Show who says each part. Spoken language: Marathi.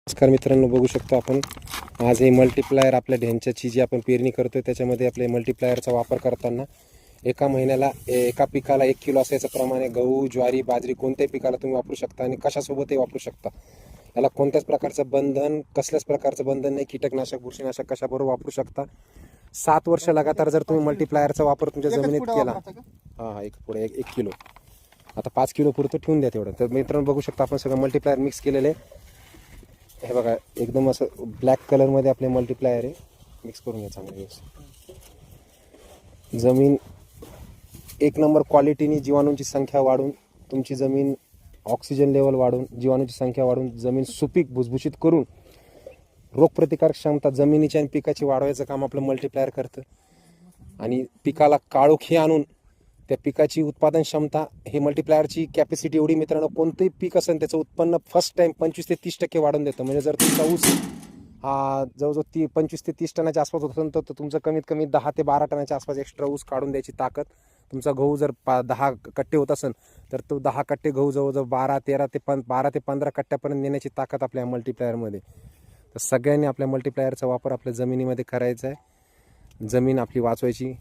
Speaker 1: नमस्कार मित्रांनो, बघू शकतो आपण आज हे मल्टीप्लायर आपल्या ढेंच्याची जी आपण पेरणी करतोय त्याच्यामध्ये आपले मल्टीप्लायरचा वापर करताना एका महिन्याला एका पिकाला 1 किलो असायचं प्रमाणे गहू, ज्वारी, बाजरी कोणत्याही पिकाला तुम्ही वापरू शकता आणि कशासोबतही वापरू शकता. याला कोणत्याच प्रकारचं बंधन, कसल्याच प्रकारचं बंधन नाही. कीटकनाशक, बुरशीनाशक कशाबरोबर वापरू शकता. 7 वर्ष लगातार जर तुम्ही मल्टीप्लायरचा वापर तुमच्या जमिनीत केला, एक पुढे 1 किलो, आता 5 किलो पुरतं ठेवून द्या तेवढं. तर मित्रांनो बघू शकता आपण सगळं मल्टीप्लायर मिक्स केलेले. हे बघा, एकदम असं ब्लॅक कलरमध्ये आपले मल्टीप्लायर आहे. मिक्स करून घ्या चांगलं व्यवस्थित. जमीन 1 नंबर क्वालिटीने, जीवाणूंची संख्या वाढून, तुमची जमीन ऑक्सिजन लेवल वाढून, जीवाणूंची संख्या वाढून, जमीन सुपीक भुसभुशीत करून रोगप्रतिकारक क्षमता जमिनीची आणि पिकाची वाढवायचं काम आपलं मल्टीप्लायर करतं. आणि पिकाला काळोखी आणून त्या पिकाची उत्पादन क्षमता, हे मल्टीप्लायरची कॅपॅसिटी एवढी मित्रांनो, कोणतंही पीक असेल त्याचं उत्पन्न फर्स्ट टाइम 25 ते 30% वाढून देतं. म्हणजे जर तुमचा ऊस हा जवळजवळ 25 ते 30 टनाच्या आसपास होत असेल तर तुमचं कमीत कमी 10 ते 12 टनाच्या आसपास एक्स्ट्रा ऊस काढून द्यायची ताकद. तुमचा गहू जर 10 कट्टे होत असेल तर तो 10 कट्टे गहू जवळजवळ 12 ते 15 कट्ट्यापर्यंत नेण्याची ताकद आपल्या मल्टीप्लायरमध्ये. तर सगळ्यांनी आपल्या मल्टीप्लायरचा वापर आपल्या जमिनीमध्ये करायचा आहे. जमीन आपली वाचवायची.